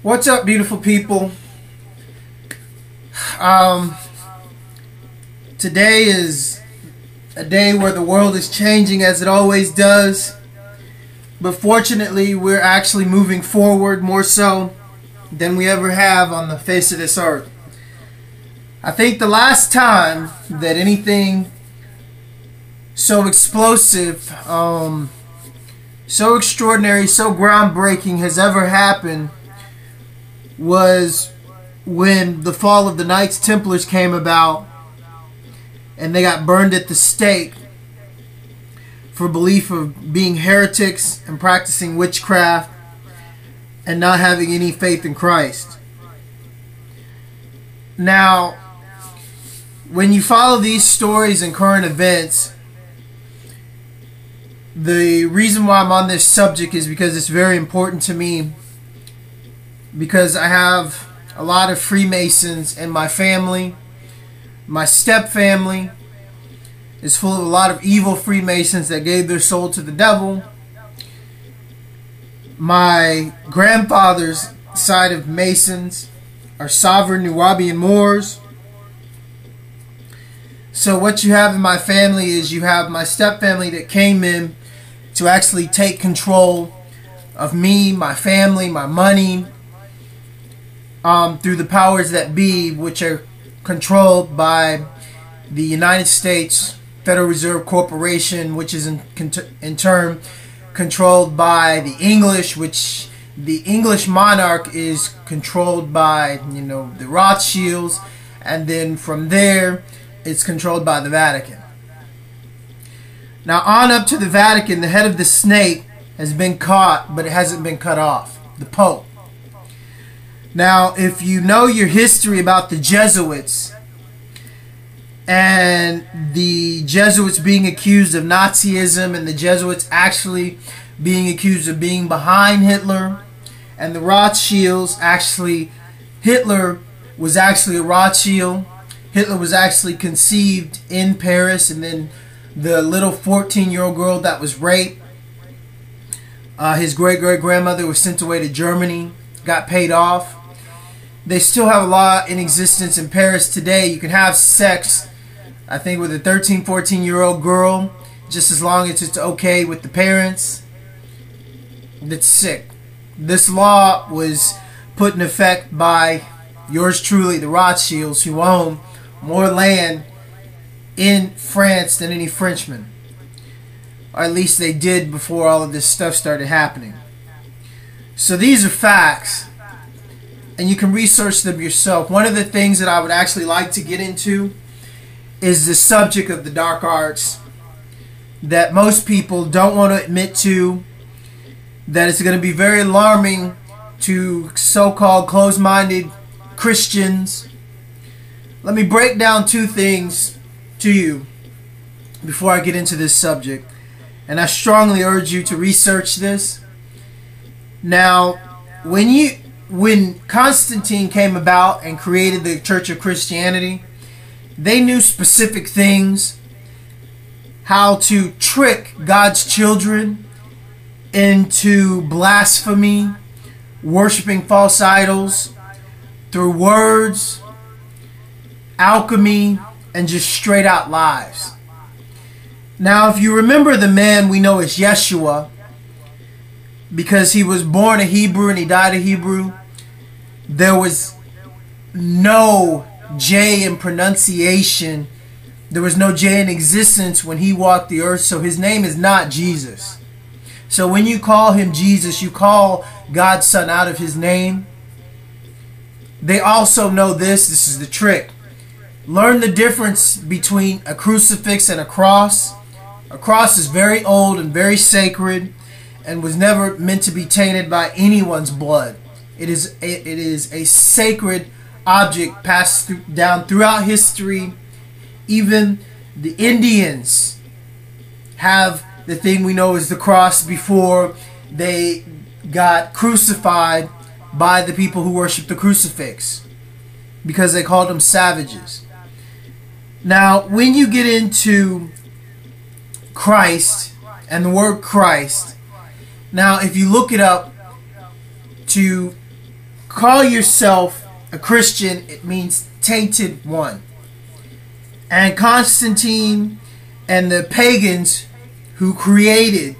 What's up, beautiful people? Um, Today is a day where the world is changing as it always does. But fortunately, we're actually moving forward more so than we ever have on the face of this earth. I think the last time that anything so explosive, so extraordinary, so groundbreaking has ever happened was when the fall of the Knights Templars came about and they got burned at the stake for belief of being heretics and practicing witchcraft and not having any faith in Christ. Now, when you follow these stories and current events, the reason why I'm on this subject is because it's very important to me, because I have a lot of Freemasons in my family. My step family is full of a lot of evil Freemasons that gave their soul to the devil. My grandfather's side of Masons are sovereign Nubian Moors. So what you have in my family is you have my step family that came in to actually take control of me, my family, my money, through the powers that be, which are controlled by the United States Federal Reserve Corporation, which is in turn controlled by the English, which the English monarch is controlled by, the Rothschilds, and then from there it's controlled by the Vatican. Now on up to the Vatican, the head of the snake has been caught, but it hasn't been cut off, the Pope. Now, if you know your history about the Jesuits and the Jesuits being accused of Nazism and the Jesuits actually being accused of being behind Hitler and the Rothschilds, Hitler was actually a Rothschild. Hitler was actually conceived in Paris, and then the little 14-year-old girl that was raped, his great-great-grandmother was sent away to Germany, got paid off. They still have a law in existence in Paris today. You can have sex, I think, with a 13, 14-year-old girl, just as long as it's okay with the parents. That's sick. This law was put in effect by yours truly, the Rothschilds, who own more land in France than any Frenchman. Or at least they did before all of this stuff started happening. So these are facts, and you can research them yourself. One of the things that I would actually like to get into is the subject of the dark arts that most people don't want to admit to, that it's going to be very alarming to so-called closed-minded Christians. Let me break down two things to you before I get into this subject, and I strongly urge you to research this. Now, when Constantine came about and created the Church of Christianity, they knew specific things, how to trick God's children into blasphemy, worshiping false idols, through words, alchemy, and just straight out lies. Now, if you remember the man we know as Yeshua, because he was born a Hebrew and he died a Hebrew, there was no J in pronunciation. There was no J in existence when he walked the earth, so his name is not Jesus. So when you call him Jesus, you call God's Son out of his name. They also know this is the trick. Learn the difference between a crucifix and a cross. A cross is very old and very sacred, and was never meant to be tainted by anyone's blood. It is a sacred object passed down throughout history. Even the Indians have the thing we know as the cross before they got crucified by the people who worship the crucifix, because they called them savages. Now, when you get into Christ and the word Christ, now if you look it up, to call yourself a Christian, it means tainted one. And Constantine and the pagans who created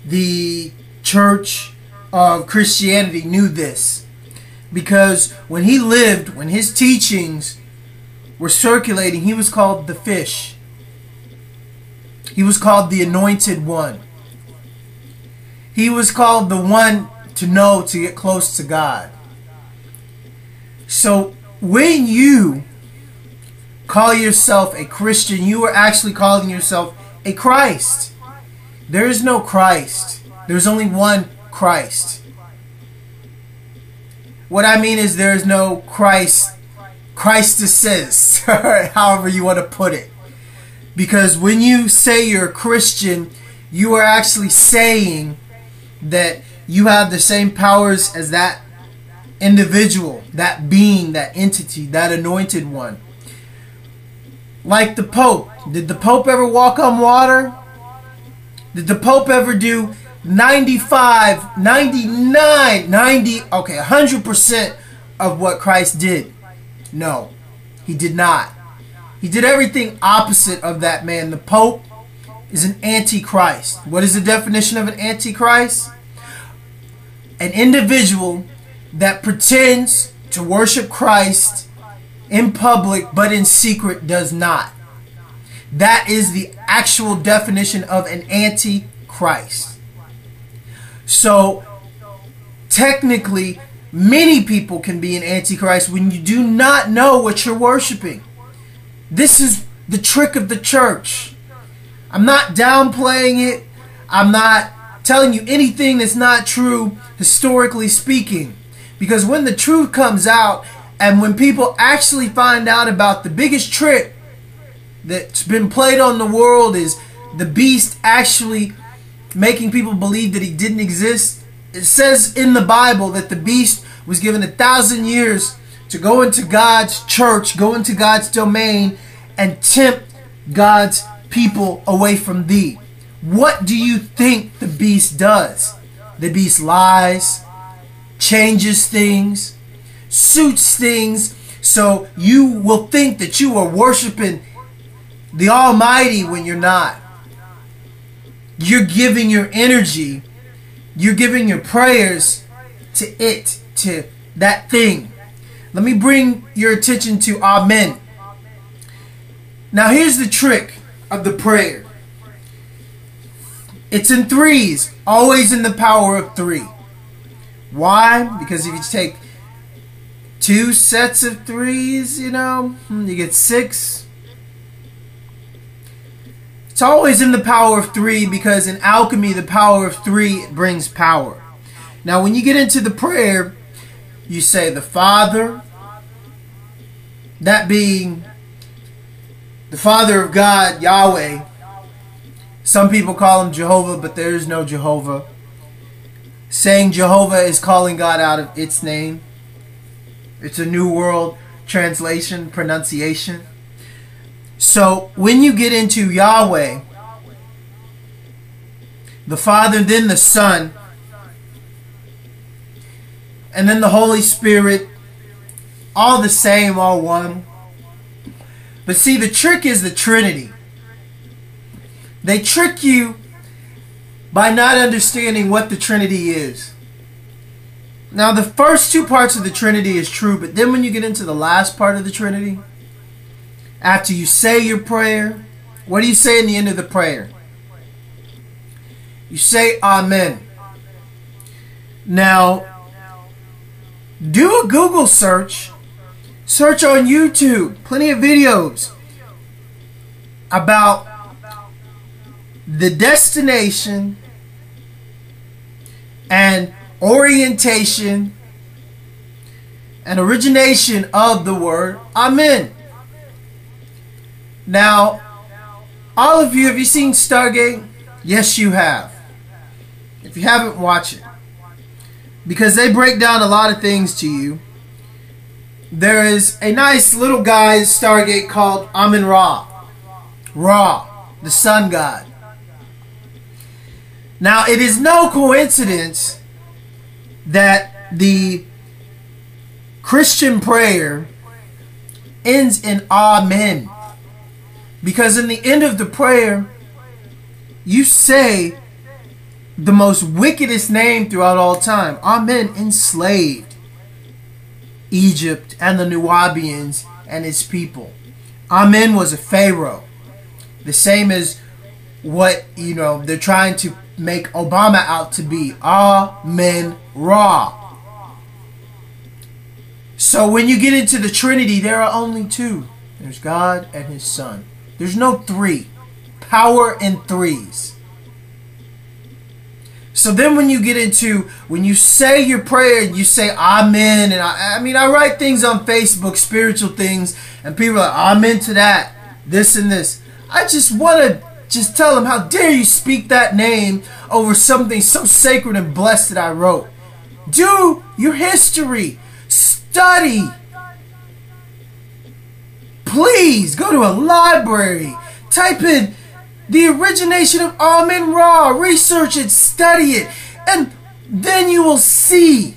the Church of Christianity knew this. Because when he lived, when his teachings were circulating, he was called the fish. He was called the anointed one. He was called the one to know, to get close to God. So when you call yourself a Christian, you are actually calling yourself a Christ. There is no Christ. There's only one Christ. What I mean is there is no Christuses, however you want to put it. Because when you say you're a Christian, you are actually saying that you have the same powers as that individual, that being, that entity, that anointed one. Like the Pope. Did the Pope ever walk on water? Did the Pope ever do 95, 99, 90, okay, 100% of what Christ did? No, he did not. He did everything opposite of that man. The Pope is an antichrist. What is the definition of an antichrist? An individual that pretends to worship Christ in public but in secret does not. That is the actual definition of an antichrist. So technically, many people can be an antichrist when you do not know what you're worshiping. This is the trick of the church. I'm not downplaying it. I'm not telling you anything that's not true, historically speaking. Because when the truth comes out, and when people actually find out about the biggest trick that's been played on the world, is the beast actually making people believe that he didn't exist. It says in the Bible that the beast was given 1,000 years to go into God's church, go into God's domain, and tempt God's people away from thee. What do you think the beast does? The beast lies, changes things, suits things, so you will think that you are worshiping the Almighty when you're not. You're giving your energy, you're giving your prayers to it, to that thing. Let me bring your attention to Amen. Now here's the trick of the prayer. It's in threes, always in the power of three. Why? Because if you take two sets of threes, you get 6. It's always in the power of 3 because in alchemy, the power of 3 brings power. Now, when you get into the prayer, you say the Father, that being the Father of God, Yahweh. Some people call him Jehovah, but there is no Jehovah. Saying Jehovah is calling God out of its name. It's a New World translation, pronunciation. So when you get into Yahweh, the Father, then the Son, and then the Holy Spirit, all the same, all one. But see, the trick is the Trinity. They trick you by not understanding what the Trinity is. Now, the first 2 parts of the Trinity is true, but then when you get into the last part of the Trinity, after you say your prayer, what do you say in the end of the prayer? You say Amen. Now, do a Google search. Search on YouTube. Plenty of videos about the destination and orientation and origination of the word Amen. Now, all of you, have you seen Stargate? Yes, you have. If you haven't, watch it. Because they break down a lot of things to you. There is a nice little guy in Stargate called Amun-Ra. Ra, the sun god. Now, it is no coincidence that the Christian prayer ends in Amen. Because in the end of the prayer, you say the most wickedest name throughout all time. Amen enslaved Egypt and the Nubians and its people. Amen was a pharaoh. The same as what, they're trying to make Obama out to be. Amen Ra. So when you get into the Trinity, there are only two. There's God and His Son. There's no three. Power in threes. So then when you get into, when you say your prayer, you say Amen. And I write things on Facebook, spiritual things, and people are like, Amen to that, this and this. I just want to tell them, how dare you speak that name over something so sacred and blessed that I wrote. Do your history. Study. Please go to a library. Type in the origination of Amen Ra. Research it. Study it. And then you will see,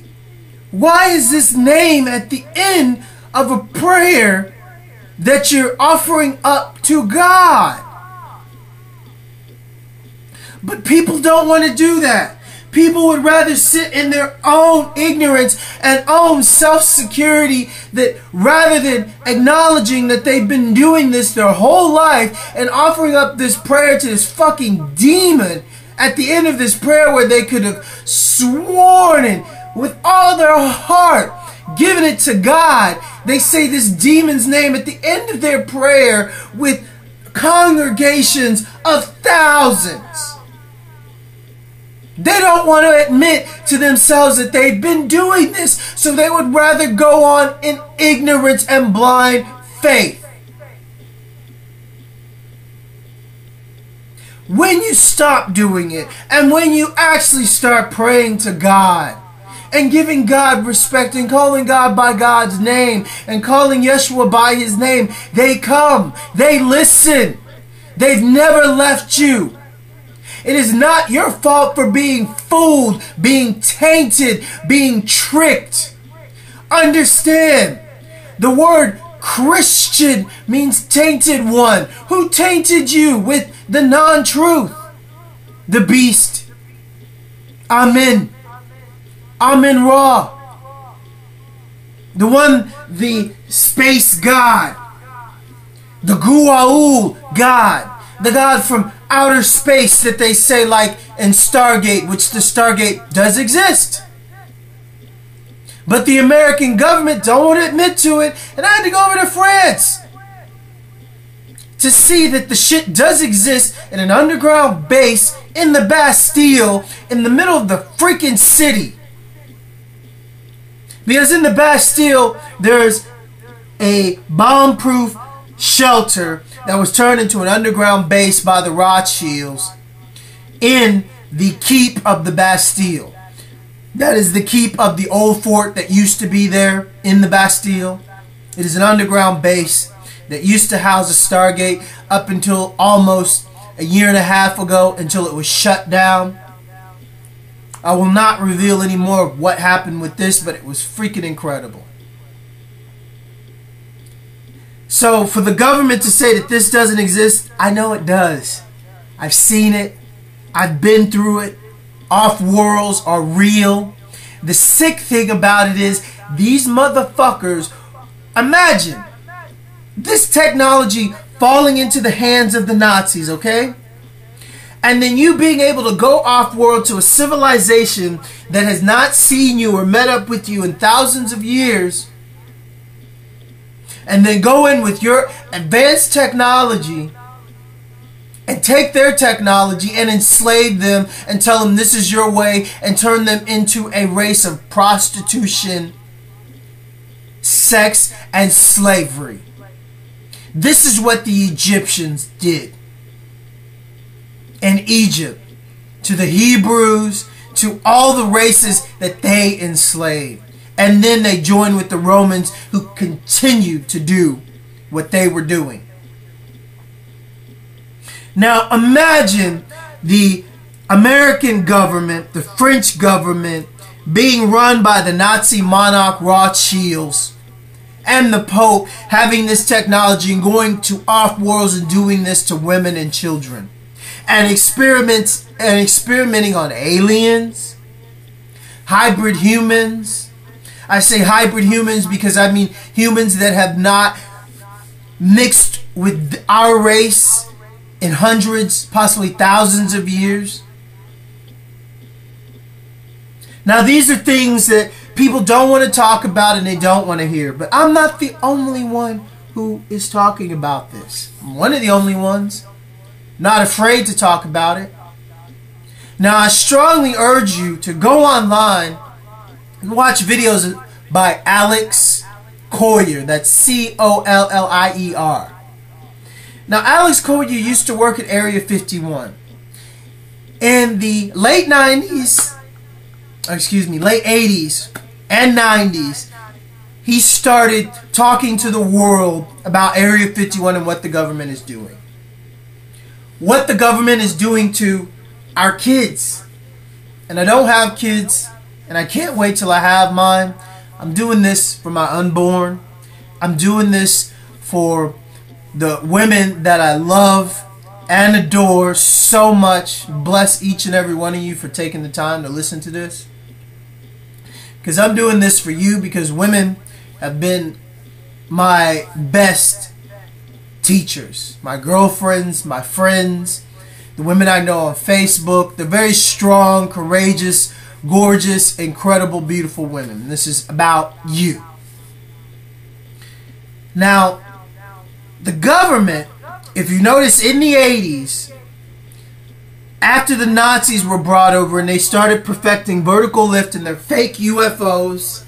why is this name at the end of a prayer that you're offering up to God? But people don't want to do that. People would rather sit in their own ignorance and own self-security, that rather than acknowledging that they've been doing this their whole life and offering up this prayer to this fucking demon at the end of this prayer, where they could have sworn and with all their heart given it to God, they say this demon's name at the end of their prayer with congregations of thousands. They don't want to admit to themselves that they've been doing this, so they would rather go on in ignorance and blind faith. When you stop doing it, and when you actually start praying to God, and giving God respect, and calling God by God's name, and calling Yeshua by His name, they come, they listen. They've never left you. It is not your fault for being fooled, being tainted, being tricked. Understand, the word Christian means tainted one. Who tainted you with the non-truth? The beast. Amen. Amen Ra. The space god. The Gua'ul god. The god from outer space that they say, like in Stargate, which the Stargate does exist. But the American government don't want to admit to it, and I had to go over to France to see that the shit does exist in an underground base in the Bastille, in the middle of the freaking city. Because in the Bastille, there's a bomb-proof shelter that was turned into an underground base by the Rothschilds in the keep of the Bastille. That is the keep of the old fort that used to be there in the Bastille. It is an underground base that used to house a Stargate up until almost a year and a half ago, until it was shut down. I will not reveal any more of what happened with this, but it was freaking incredible. So for the government to say that this doesn't exist, I know it does. I've seen it. I've been through it. Off-worlds are real. The sick thing about it is, these motherfuckers, imagine this technology falling into the hands of the Nazis, okay? And then you being able to go off-world to a civilization that has not seen you or met up with you in thousands of years, and then go in with your advanced technology and take their technology and enslave them and tell them this is your way, and turn them into a race of prostitution, sex, and slavery. This is what the Egyptians did in Egypt to the Hebrews, to all the races that they enslaved. And then they joined with the Romans, who continued to do what they were doing. Now imagine the American government, the French government, being run by the Nazi monarch Rothschilds and the Pope, having this technology and going to off-worlds and doing this to women and children, and experimenting on aliens, hybrid humans. I say hybrid humans because I mean humans that have not mixed with our race in hundreds, possibly thousands of years. Now these are things that people don't want to talk about and they don't want to hear. But I'm not the only one who is talking about this. I'm one of the only ones. Not afraid to talk about it. Now I strongly urge you to go online and watch videos by Alex Collier. That's Collier. Now Alex Collier used to work at Area 51. In the late 80s and 90s, he started talking to the world about Area 51 and what the government is doing. What the government is doing to our kids. And I don't have kids, and I can't wait till I have mine. I'm doing this for my unborn. I'm doing this for the women that I love and adore so much. Bless each and every one of you for taking the time to listen to this. Because I'm doing this for you, because women have been my best teachers. My girlfriends, my friends, the women I know on Facebook. They're very strong, courageous, gorgeous, incredible, beautiful women. This is about you. Now, the government, if you notice in the 80s, after the Nazis were brought over and they started perfecting vertical lift and their fake UFOs,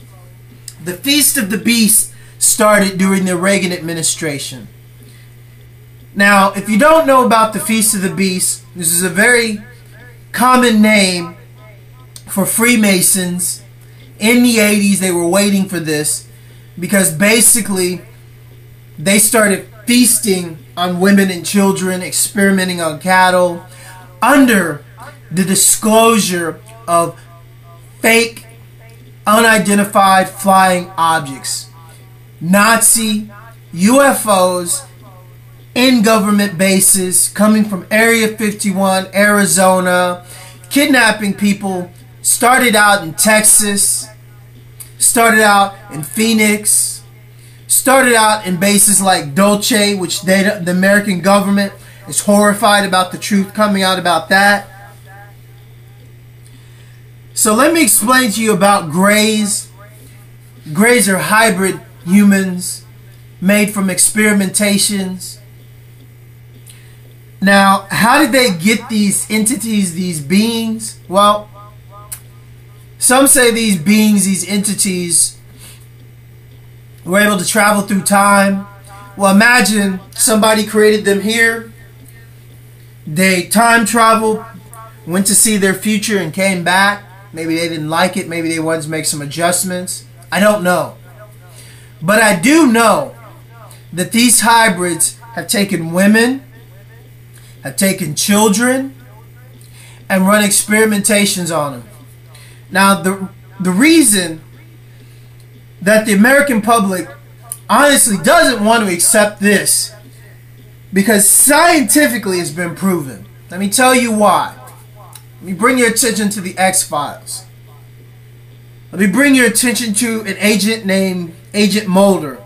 the Feast of the Beast started during the Reagan administration. Now, if you don't know about the Feast of the Beast, this is a very common name for Freemasons. In the 80s, they were waiting for this because basically they started feasting on women and children, experimenting on cattle, under the disclosure of fake, unidentified flying objects. Nazi UFOs in government bases coming from Area 51, Arizona, kidnapping people. Started out in Texas, started out in Phoenix, started out in bases like Dulce, which the American government is horrified about the truth coming out about that. So let me explain to you about Greys. Greys are hybrid humans made from experimentations. Now, how did they get these entities, these beings? Well, some say these beings, these entities, were able to travel through time. Well, imagine somebody created them here. They time traveled, went to see their future and came back. Maybe they didn't like it. Maybe they wanted to make some adjustments. I don't know. But I do know that these hybrids have taken women, have taken children, and run experimentations on them. Now, the reason that the American public honestly doesn't want to accept this, because scientifically it's been proven. Let me tell you why. Let me bring your attention to the X-Files. Let me bring your attention to an agent named Agent Mulder,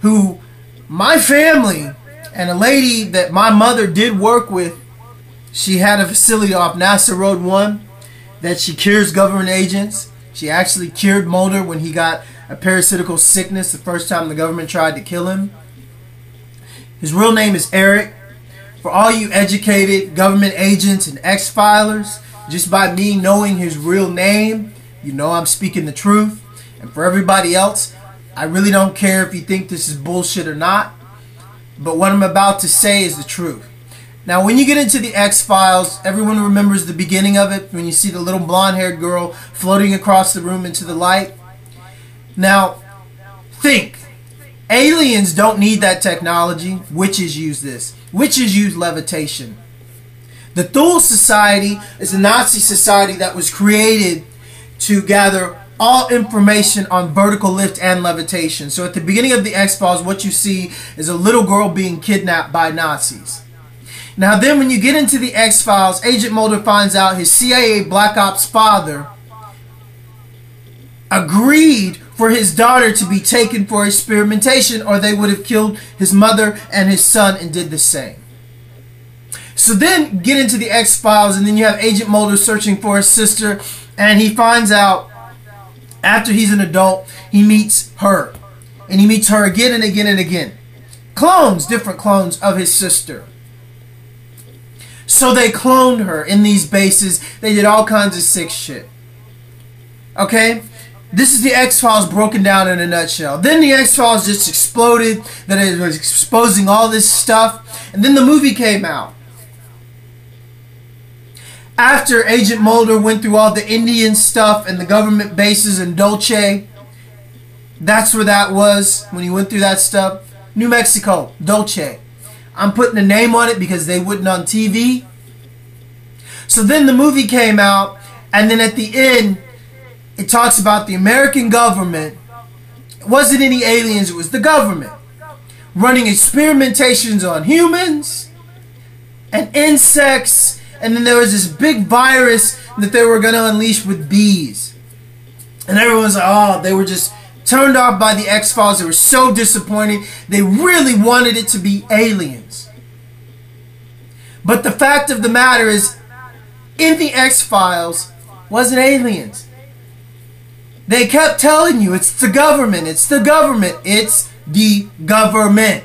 who my family and a lady that my mother did work with, she had a facility off NASA Road 1 that she cures government agents. She actually cured Mulder when he got a parasitical sickness the first time the government tried to kill him. His real name is Eric. For all you educated government agents and X-Filers, just by me knowing his real name, you know I'm speaking the truth. And for everybody else, I really don't care if you think this is bullshit or not. But what I'm about to say is the truth. Now, when you get into the X-Files, everyone remembers the beginning of it, when you see the little blonde-haired girl floating across the room into the light. Now, think. Aliens don't need that technology. Witches use this. Witches use levitation. The Thule Society is a Nazi society that was created to gather all information on vertical lift and levitation. So at the beginning of the X-Files, what you see is a little girl being kidnapped by Nazis. Now then when you get into the X-Files, Agent Mulder finds out his CIA Black Ops father agreed for his daughter to be taken for experimentation, or they would have killed his mother and his son and did the same. So then get into the X-Files, and then you have Agent Mulder searching for his sister, and he finds out after he's an adult, he meets her. And he meets her again and again and again. Clones, different clones of his sister. So they cloned her in these bases. They did all kinds of sick shit. Okay? This is the X-Files broken down in a nutshell. Then the X-Files just exploded. That it was exposing all this stuff. And then the movie came out. After Agent Mulder went through all the Indian stuff and the government bases in Dulce, that's where that was when he went through that stuff. New Mexico, Dulce. I'm putting a name on it because they wouldn't on TV. So then the movie came out, and then at the end, it talks about the American government. It wasn't any aliens, it was the government running experimentations on humans and insects. And then there was this big virus that they were going to unleash with bees. And everyone's like, oh, they were just turned off by the X-Files. They were so disappointed. They really wanted it to be aliens. But the fact of the matter is, in the X-Files, wasn't aliens. They kept telling you, it's the government, it's the government, it's the government.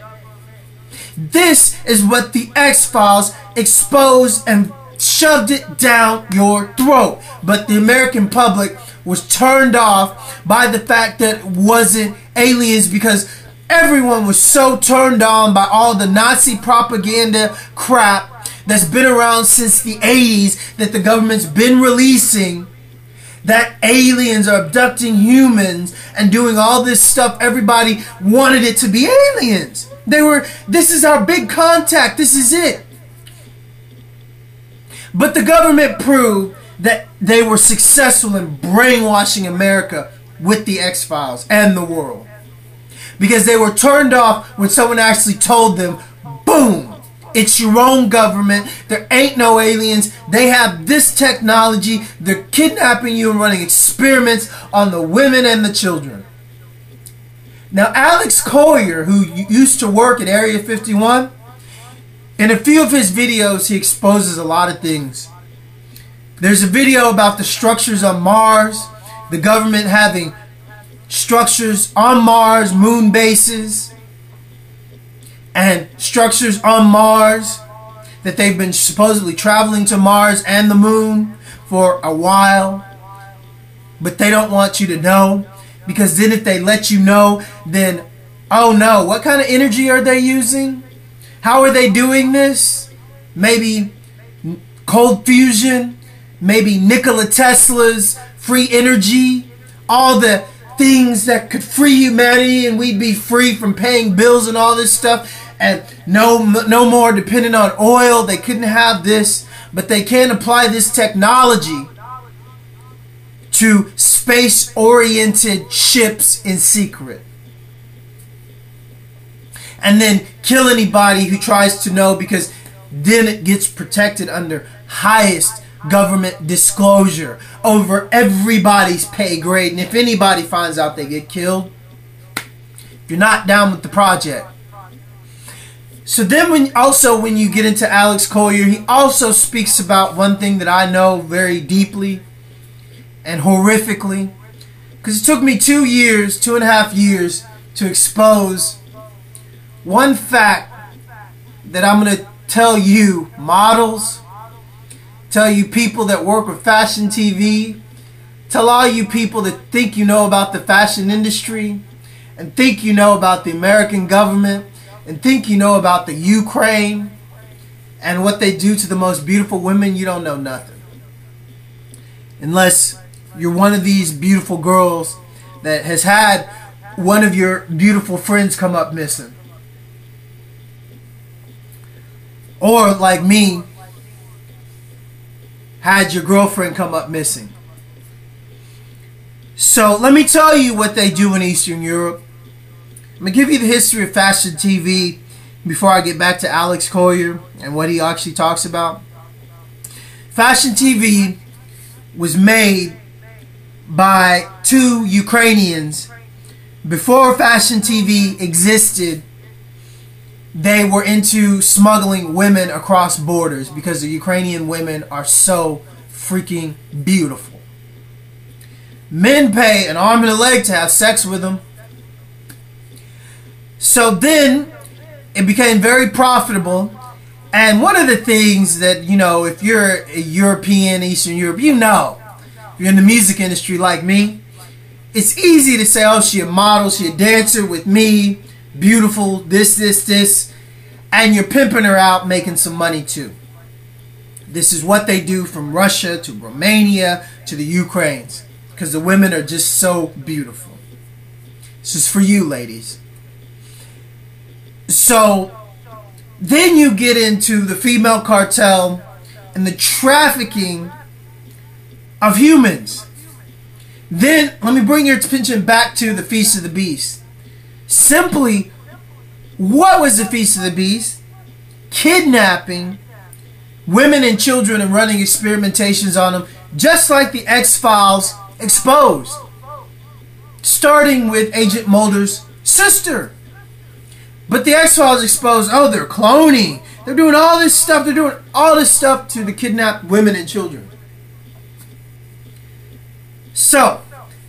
This is what the X-Files exposed and shoved it down your throat. But the American public was turned off by the fact that it wasn't aliens, because everyone was so turned on by all the Nazi propaganda crap that's been around since the 80s that the government's been releasing, that aliens are abducting humans and doing all this stuff. Everybody wanted it to be aliens. This is our big contact, this is it. But the government proved that they were successful in brainwashing America with the X-Files and the world. Because they were turned off when someone actually told them, boom, it's your own government, there ain't no aliens, they have this technology, they're kidnapping you and running experiments on the women and the children. Now Alex Collier, who used to work at Area 51, in a few of his videos, he exposes a lot of things. There's a video about the structures on Mars, the government having structures on Mars, moon bases, and structures on Mars, that they've been supposedly traveling to Mars and the moon for a while. But they don't want you to know, because then if they let you know, then, oh no, what kind of energy are they using? How are they doing this? Maybe cold fusion, maybe Nikola Tesla's free energy, all the things that could free humanity and we'd be free from paying bills and all this stuff, and no more dependent on oil. They couldn't have this, but they can apply this technology to space-oriented ships in secret. And then kill anybody who tries to know, because then it gets protected under highest government disclosure over everybody's pay grade. And if anybody finds out, they get killed. If you're not down with the project. So then when you get into Alex Collier, he also speaks about one thing that I know very deeply and horrifically. Because it took me 2.5 years to expose one fact that I'm going to tell you models, tell you people that work with fashion TV, tell all you people that think you know about the fashion industry, and think you know about the American government, and think you know about the Ukraine and what they do to the most beautiful women. You don't know nothing. Unless you're one of these beautiful girls that has had one of your beautiful friends come up missing. Or, like me, had your girlfriend come up missing. So let me tell you what they do in Eastern Europe. I'm going to give you the history of fashion TV before I get back to Alex Collier and what he actually talks about. Fashion TV was made by two Ukrainians. Before fashion TV existed, they were into smuggling women across borders because the Ukrainian women are so freaking beautiful. Men pay an arm and a leg to have sex with them. So then it became very profitable. And one of the things that, you know, if you're a European, Eastern Europe, you know, if you're in the music industry like me, it's easy to say, oh, she a model, she a dancer with me, beautiful, this, and you're pimping her out, making some money too. This is what they do from Russia to Romania to the Ukraines, because the women are just so beautiful. This is for you, ladies. So then you get into the female cartel and the trafficking of humans. Then let me bring your attention back to the Feast of the Beast. Simply, what was the Feast of the Beast? Kidnapping women and children and running experimentations on them, just like the X-Files exposed. Starting with Agent Mulder's sister. But the X-Files exposed, oh, they're cloning. They're doing all this stuff. They're doing all this stuff to the kidnapped women and children. So,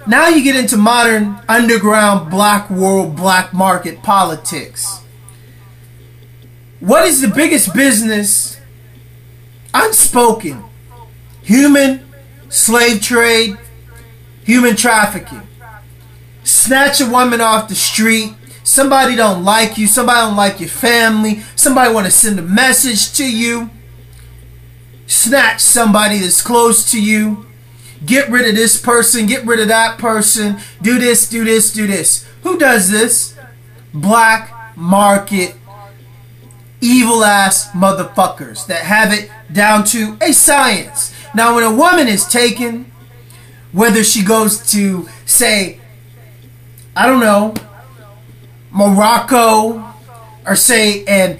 now you get into modern underground black world, black market politics. What is the biggest business? Unspoken. Human slave trade, human trafficking. Snatch a woman off the street. Somebody don't like you. Somebody don't like your family. Somebody want to send a message to you. Snatch somebody that's close to you. Get rid of this person. Get rid of that person. Do this, do this, do this. Who does this? Black market evil ass motherfuckers that have it down to a science. Now when a woman is taken, whether she goes to, say, I don't know, Morocco, or say an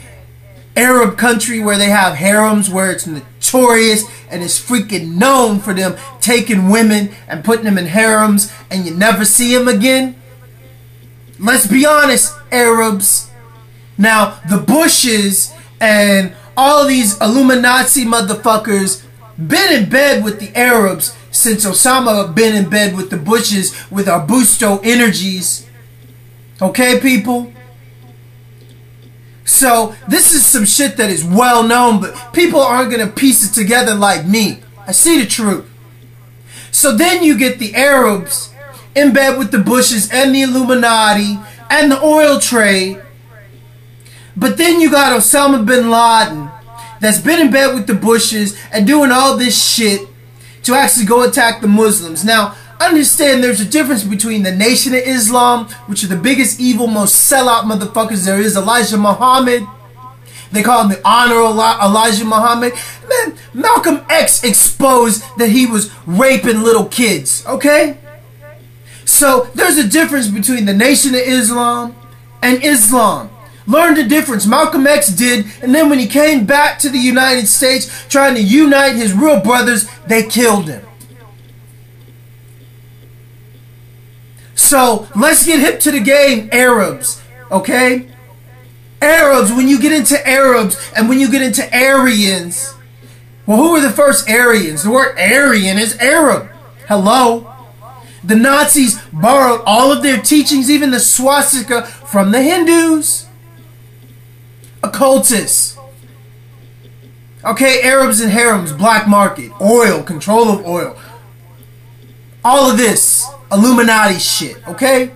Arab country where they have harems, where it's notorious and it's freaking known for them taking women and putting them in harems and you never see them again. Let's be honest, Arabs. Now, the Bushes and all these Illuminati motherfuckers been in bed with the Arabs since Osama been in bed with the Bushes with our Busto energies. Okay, people? So, this is some shit that is well known, but people aren't going to piece it together like me. I see the truth. So then you get the Arabs in bed with the Bushes and the Illuminati and the oil trade. But then you got Osama bin Laden that's been in bed with the Bushes and doing all this shit to actually go attack the Muslims. Now, understand there's a difference between the Nation of Islam, which are the biggest evil, most sellout motherfuckers there is, Elijah Muhammad. They call him the Honorable Elijah Muhammad. Man, Malcolm X exposed that he was raping little kids, okay? So, there's a difference between the Nation of Islam and Islam. Learned the difference. Malcolm X did, and then when he came back to the United States trying to unite his real brothers, they killed him. So, let's get hip to the game, Arabs, okay? Arabs, when you get into Arabs and when you get into Aryans, well, who were the first Aryans? The word Aryan is Arab. Hello? The Nazis borrowed all of their teachings, even the swastika, from the Hindus. Occultists. Okay, Arabs and harems, black market, oil, control of oil. All of this Illuminati shit, okay?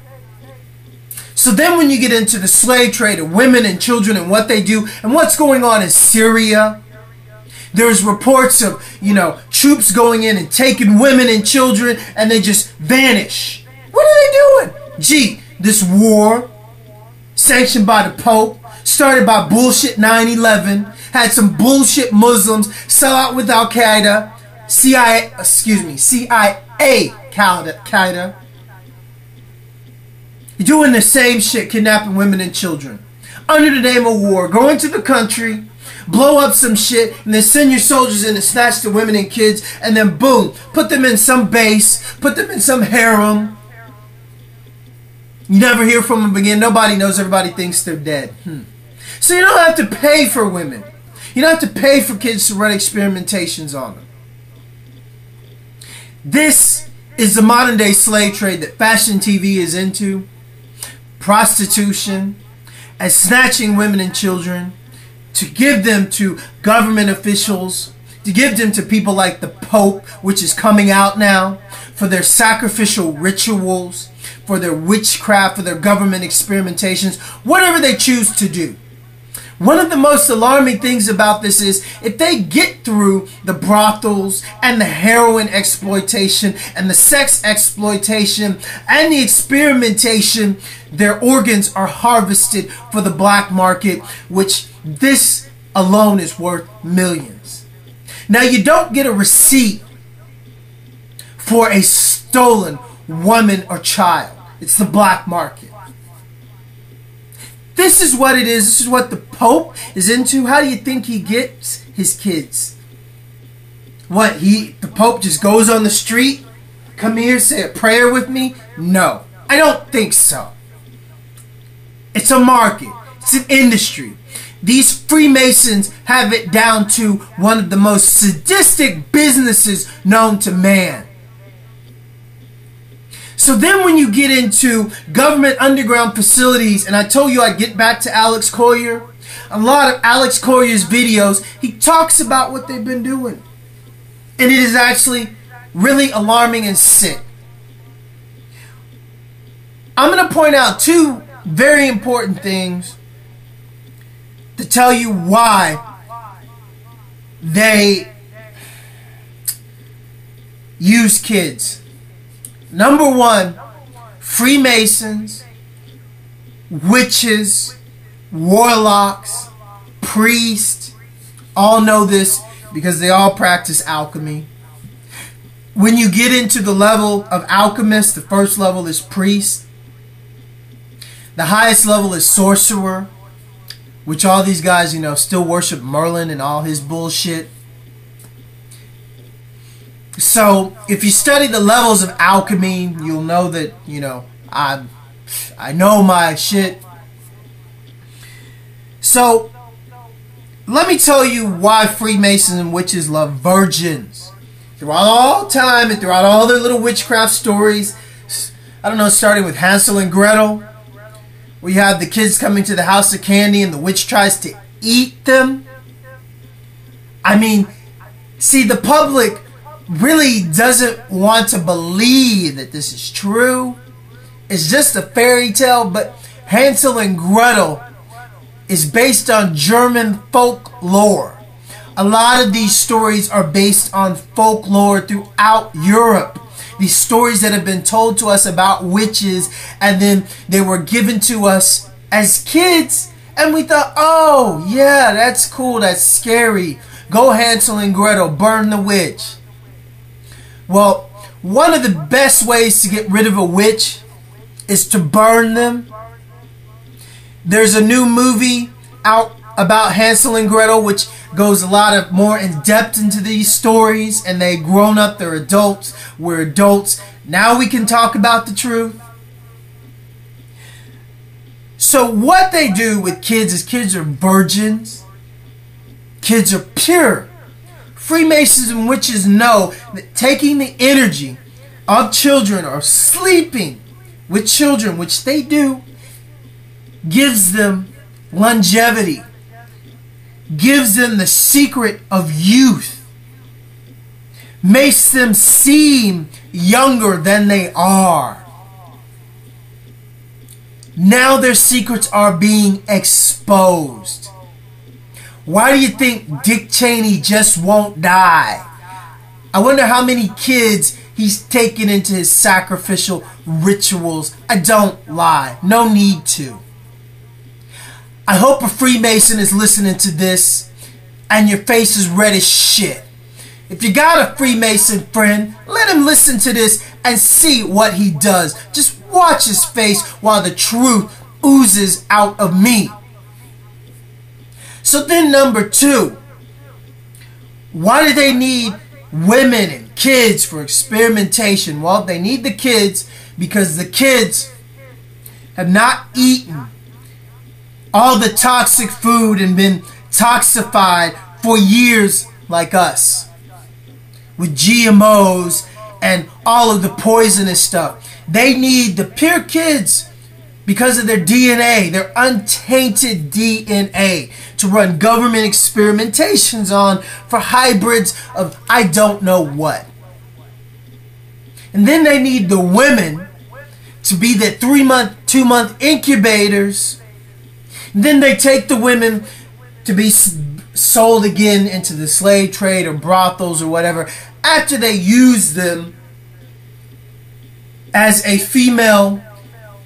So then when you get into the slave trade of women and children and what they do and what's going on in Syria, there's reports of, you know, troops going in and taking women and children and they just vanish. What are they doing? Gee, this war sanctioned by the Pope, started by bullshit 9/11, had some bullshit Muslims sell out with Al-Qaeda, CIA Al-Qaeda. You're doing the same shit, kidnapping women and children. Under the name of war, go into the country, blow up some shit, and then send your soldiers in to snatch the women and kids, and then boom, put them in some base, put them in some harem. You never hear from them again. Nobody knows. Everybody thinks they're dead. So you don't have to pay for women. You don't have to pay for kids to run experimentations on them. This is the modern day slave trade that fashion TV is into. Prostitution and snatching women and children to give them to government officials, to give them to people like the Pope, which is coming out now, for their sacrificial rituals, for their witchcraft, for their government experimentations, whatever they choose to do. One of the most alarming things about this is if they get through the brothels and the heroin exploitation and the sex exploitation and the experimentation, their organs are harvested for the black market, which this alone is worth millions. Now, you don't get a receipt for a stolen woman or child. It's the black market. This is what it is. This is what the Pope is into. How do you think he gets his kids? What, the Pope just goes on the street? Come here, say a prayer with me? No, I don't think so. It's a market. It's an industry. These Freemasons have it down to one of the most sadistic businesses known to man. So then when you get into government underground facilities, and I told you I'd get back to Alex Collier, a lot of Alex Collier's videos, he talks about what they've been doing. And it is actually really alarming and sick. I'm going to point out two very important things to tell you why they use kids. Number one, Freemasons, witches, warlocks, priests, all know this because they all practice alchemy. When you get into the level of alchemist, the first level is priest. The highest level is sorcerer, which all these guys, still worship Merlin and all his bullshit. So, if you study the levels of alchemy, you'll know that, I know my shit. So, let me tell you why Freemasons and witches love virgins. Throughout all time and throughout all their little witchcraft stories, I don't know, starting with Hansel and Gretel, where you have the kids coming to the house of candy and the witch tries to eat them. I mean, see, the public really doesn't want to believe that this is true. It's just a fairy tale, but Hansel and Gretel is based on German folklore. A lot of these stories are based on folklore throughout Europe. These stories that have been told to us about witches, and then they were given to us as kids, and we thought, oh yeah, that's cool, that's scary. Go Hansel and Gretel, burn the witch. Well, one of the best ways to get rid of a witch is to burn them. There's a new movie out about Hansel and Gretel, which goes a lot more in depth into these stories, and they've grown up, they're adults, we're adults. Now we can talk about the truth. So what they do with kids is kids are virgins. Kids are pure. Freemasons and witches know that taking the energy of children or sleeping with children, which they do, gives them longevity, gives them the secret of youth, makes them seem younger than they are. Now their secrets are being exposed. Why do you think Dick Cheney just won't die? I wonder how many kids he's taken into his sacrificial rituals. I don't lie. No need to. I hope a Freemason is listening to this and your face is red as shit. If you got a Freemason friend, let him listen to this and see what he does. Just watch his face while the truth oozes out of me. So then number 2, why do they need women and kids for experimentation? Well, they need the kids because the kids have not eaten all the toxic food and been toxified for years like us, with GMOs and all of the poisonous stuff. They need the pure kids because of their DNA, their untainted DNA, to run government experimentations on for hybrids of I don't know what. And then they need the women to be the 3-month, 2-month incubators. And then they take the women to be sold again into the slave trade or brothels or whatever after they use them as a female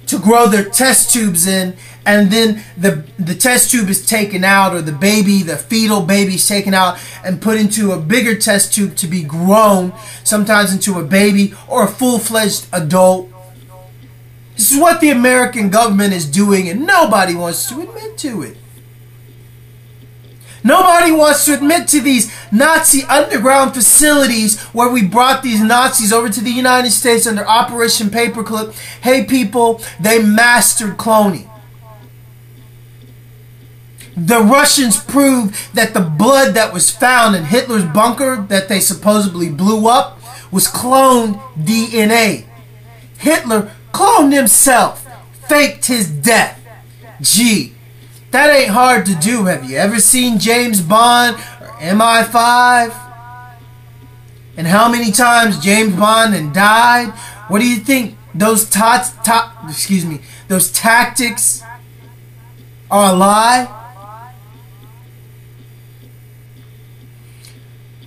to grow their test tubes in, and then the test tube is taken out, or the baby, the fetal baby, is taken out and put into a bigger test tube to be grown, sometimes into a baby or a full-fledged adult. This is what the American government is doing, and nobody wants to admit to it. Nobody wants to admit to these Nazi underground facilities where we brought these Nazis over to the United States under Operation Paperclip. Hey people, they mastered cloning. The Russians proved that the blood that was found in Hitler's bunker that they supposedly blew up was cloned DNA. Hitler cloned himself, faked his death. Gee, that ain't hard to do. Have you ever seen James Bond or MI5? And how many times James Bond and died? What do you think those those tactics are a lie?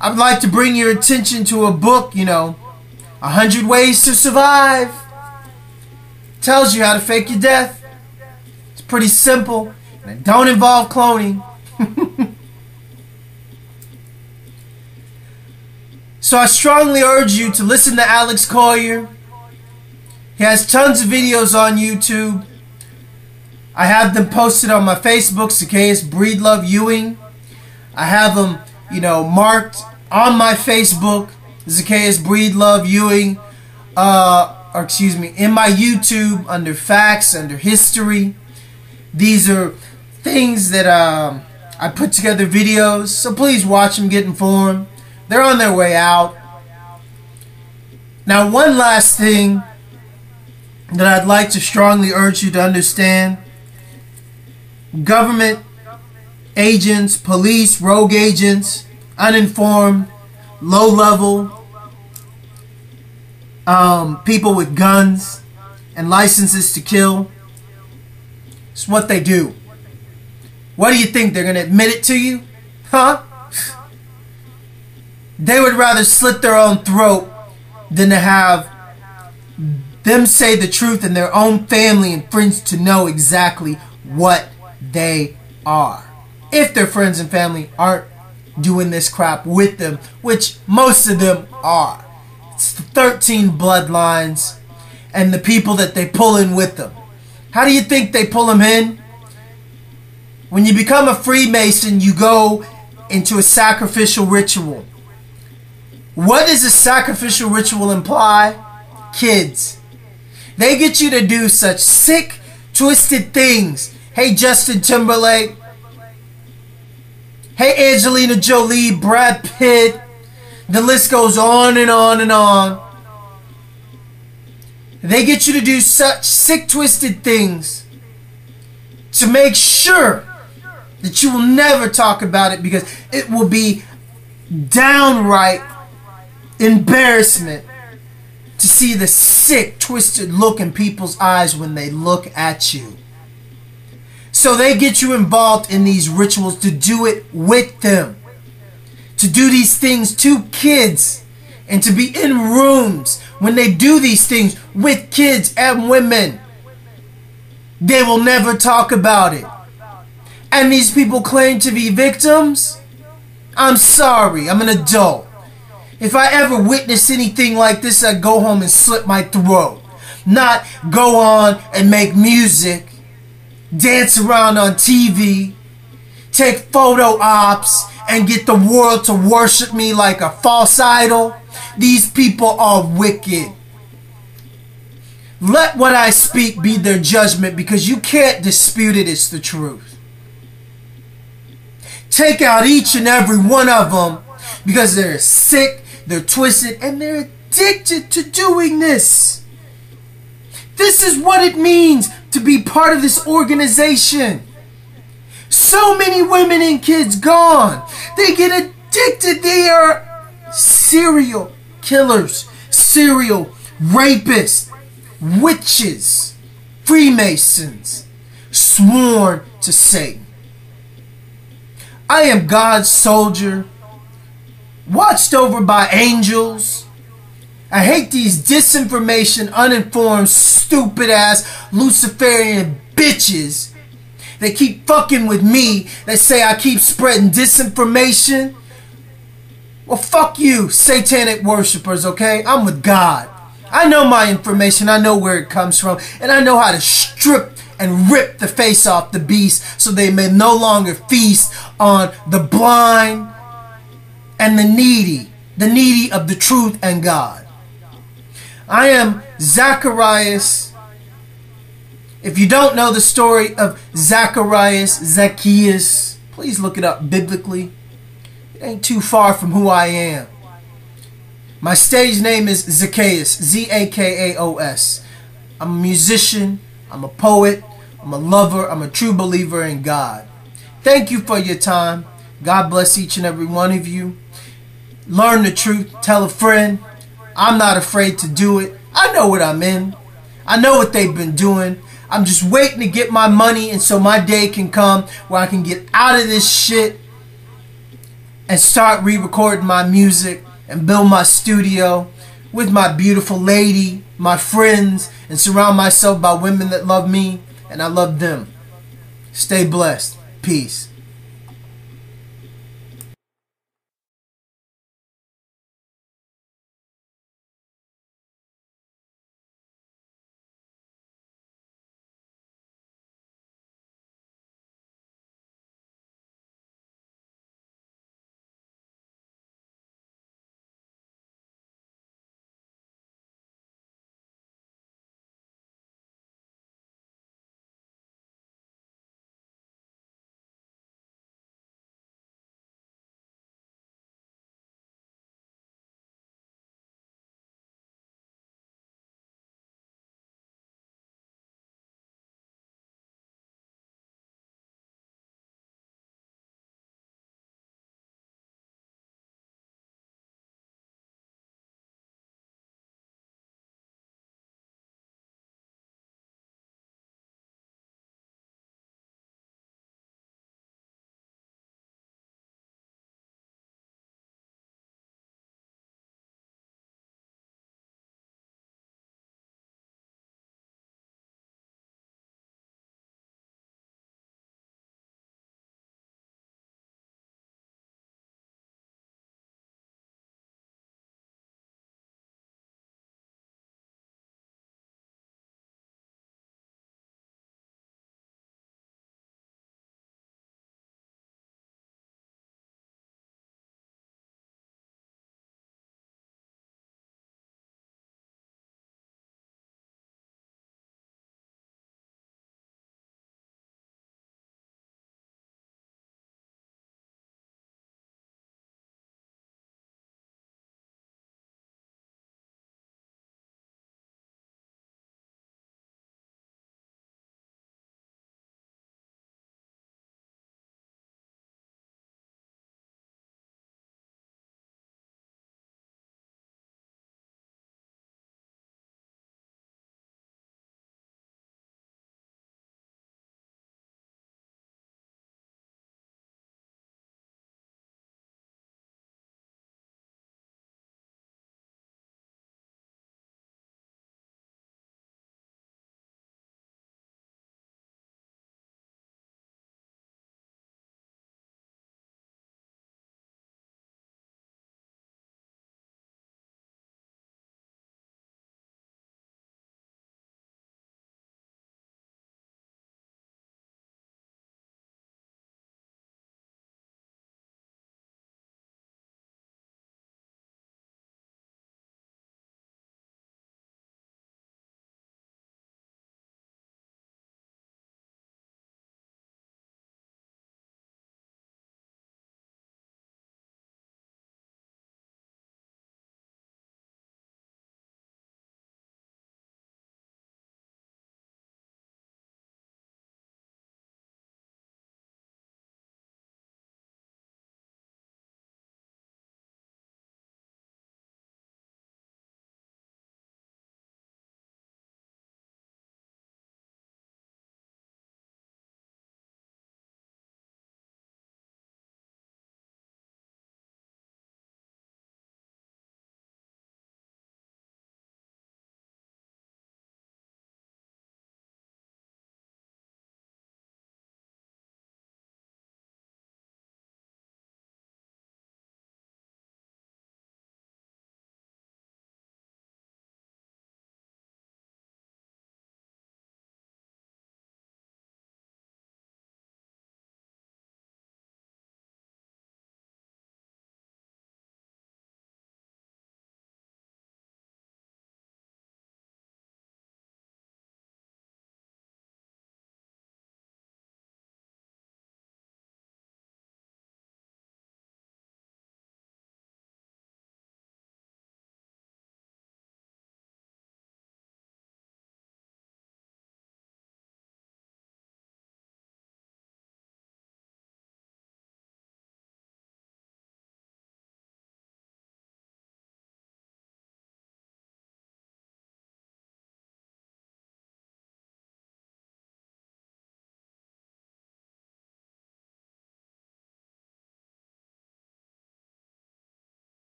I'd like to bring your attention to a book, 100 Ways to Survive. Tells you how to fake your death. It's pretty simple. And it don't involve cloning. So I strongly urge you to listen to Alex Collier. He has tons of videos on YouTube. I have them posted on my Facebook, Zakaos Breedlove Ewing. I have them, marked on my Facebook, Zakaos Breedlove Ewing. In my YouTube, under facts, under history. These are things that I put together videos, so please watch them, get informed. They're on their way out. Now, one last thing that I'd like to strongly urge you to understand. Government agents, police, rogue agents, uninformed, low-level people with guns and licenses to kill. It's what they do. What do you think? They're going to admit it to you? Huh? They would rather slit their own throat than to have them say the truth and their own family and friends to know exactly what they are. If their friends and family aren't doing this crap with them, which most of them are. It's the 13 bloodlines and the people that they pull in with them. How do you think they pull them in? When you become a Freemason, you go into a sacrificial ritual. What does a sacrificial ritual imply? Kids. They get you to do such sick, twisted things. Hey, Justin Timberlake. Hey, Angelina Jolie, Brad Pitt. The list goes on and on and on. They get you to do such sick, twisted things to make sure that you will never talk about it, because it will be downright embarrassment to see the sick, twisted look in people's eyes when they look at you. So they get you involved in these rituals to do it with them. To do these things to kids. And to be in rooms when they do these things with kids and women. They will never talk about it. And these people claim to be victims? I'm sorry, I'm an adult. If I ever witness anything like this, I'd go home and slit my throat. Not go on and make music, dance around on TV, take photo ops, and get the world to worship me like a false idol. These people are wicked. Let what I speak be their judgment, because you can't dispute it. It's the truth. Take out each and every one of them, because they're sick, they're twisted, and they're addicted to doing this. This is what it means to be part of this organization. So many women and kids gone. They get addicted. They are serial killers, serial rapists, witches, Freemasons, sworn to Satan. I am God's soldier, watched over by angels. I hate these disinformation, uninformed, stupid ass Luciferian bitches that keep fucking with me, that say I keep spreading disinformation. Well, fuck you, satanic worshipers, okay? I'm with God. I know my information, I know where it comes from, and I know how to strip and rip the face off the beast so they may no longer feast on the blind and the needy of the truth and God. I am Zacharias. If you don't know the story of Zacchaeus, please look it up biblically. It ain't too far from who I am. My stage name is Zakaos, Z-A-K-A-O-S. I'm a musician, I'm a poet, I'm a lover, I'm a true believer in God. Thank you for your time. God bless each and every one of you. Learn the truth, tell a friend. I'm not afraid to do it. I know what I'm in. I know what they've been doing. I'm just waiting to get my money, and so my day can come where I can get out of this shit and start re-recording my music and build my studio with my beautiful lady, my friends, and surround myself by women that love me and I love them. Stay blessed. Peace.